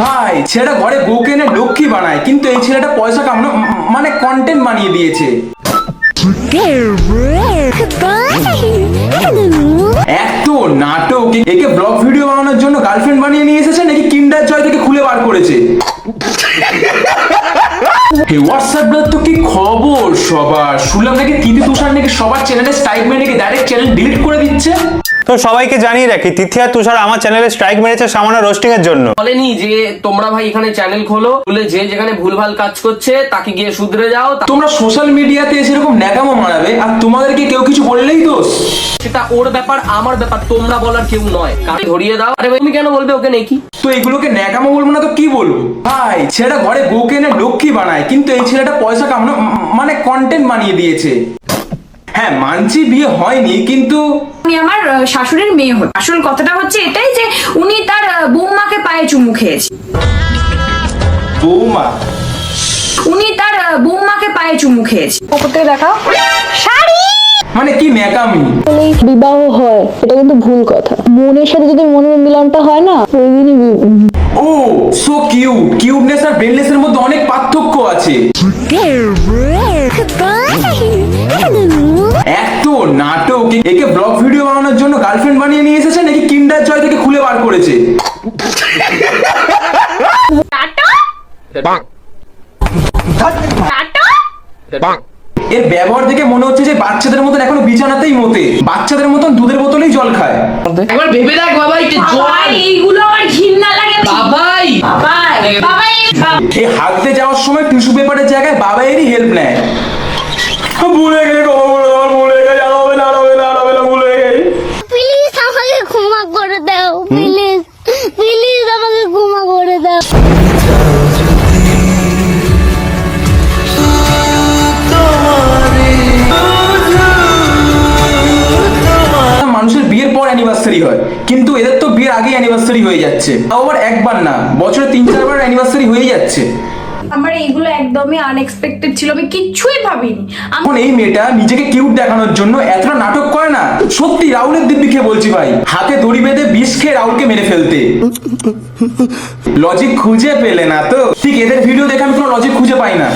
ভাই ছেলেটা ঘরে বউকে এনে লক্ষ্মী বানায়, কিন্তু এই ছেলেটা পয়সা কামানো মানে কন্টেন্ট বানিয়ে দিয়েছে। এত নাটক! একে ব্লগ ভিডিও বানানোর জন্য গার্লফ্রেন্ড বানিয়ে নিয়ে এসেছে নাকি কিন্ডার জয় থেকে খুলে বার করেছে? হোয়াটসঅ্যাপ তো কি খবর সবার? শুনলাম নাকি তিথি তুষার নাকি সবার চ্যানেলে স্ট্রাইক মেরে নাকি ডাইরেক্ট চ্যানেল ডিলিট করে দিচ্ছে। তো সবাইকে জানিয়ে রাখি, তিথি আর তুষার আমার চ্যানেলে স্ট্রাইক মেরেছে সামান্য রোস্টিং এর জন্য। বলেনি যে তোমরা ভাই এখানে চ্যানেল খোলো, বলে যে যেখানে ভুলভাল কাজ করছে তাকে গিয়ে শুধরে যাও। তোমরা সোশ্যাল মিডিয়াতে সেরকম ন্যাকামো মারাবে আর তোমাদেরকে কেউ কিছু বললেই দোষ? সেটা ওর ব্যাপার, আমার ব্যাপার, তোমরা বলার কেউ নয়। কাকে ধরিয়ে দাও। আরে তুমি কেন বলবে ওকে নাকি? তো এগুলোকে ন্যাকামো বলবো না তো কি বলবো? ভাই ছেলেটা ঘরে বউকে এনে লক্ষ্মী বানায়, কিন্তু এই ছেলেটা পয়সা কামানো মানে কন্টেন্ট বানিয়ে দিয়েছে। হ্যাঁ মানছি বিয়ে হয়নি, কিন্তু আমি আমার শাশুড়ির মেয়ে হই। আসল কথাটা হচ্ছে এটাই যে উনি তার বৌমাকে পায়ে চুমু খেয়েছে। বৌমা? উনি তার বৌমাকে পায়ে চুমু খেয়েছে। ওপরতে দেখাও শাড়ি। মানে কি ন্যাকামি? বিবাহ হয় এটা কিন্তু ভুল কথা। মনের সাথে যদি মনের মিলনটা হয় না, ওই দিনই ও সো কিউট। কিউটনেস আর ব্রেনলেস এর মধ্যে অনেক পার্থক্য আছে। এত নাটক! একে ব্লগ ভিডিও বানানোর জন্য গার্লফ্রেন্ড বানিয়ে নিয়ে এসেছে নাকি কিন্ডার জয় থেকে খুলে বার করেছে? এর ব্যবহার দেখে মনে হচ্ছে যে বাচ্চাদের মতন এখনো বিছানাতেই মতে, বাচ্চাদের মতন দুধের বোতলেই জল খায়। একবার ভেবে দেখ বাবাই, এইগুলো আমার ঘৃণা লাগে। বাবাই বাবাই এই হাঁটতে যাওয়ার সময় টিস্যু পেপারের জায়গায় বাবা এরই হেল্প নেয়। ভুলে গেলে ভুলে গেছে, আর হবে না, আর হবে না, আর হবে না, ভুলে গেছে। প্লিজ আমাকে ক্ষমা করে দাও, প্লিজ প্লিজ আমাকে ক্ষমা করে দাও। মানুষের বিয়ের পর অ্যানিভার্সারি হয়, কিন্তু এদের তো বিয়ের আগেই অ্যানিভার্সারি হয়ে যাচ্ছে। তাও আবার একবার না, বছরে 3-4 বার অ্যানিভার্সারি হয়ে যাচ্ছে। আমার এইগুলো একদমই আনএক্সপেক্টেড ছিল, আমি কিচ্ছুই ভাবিনি। এখন এই মেয়েটা নিজেকে কিউট দেখানোর জন্য এতটা নাটক করে না। সত্যি রাহুলের দিব্যি খেয়ে বলছি ভাই, হাতে দড়ি বেঁধে বিষ খেয়ে রাহুলকে মেরে ফেলতে। লজিক খুঁজে পেলে না তো? ঠিক এদের ভিডিও দেখে আমি কোনো লজিক খুঁজে পাই না।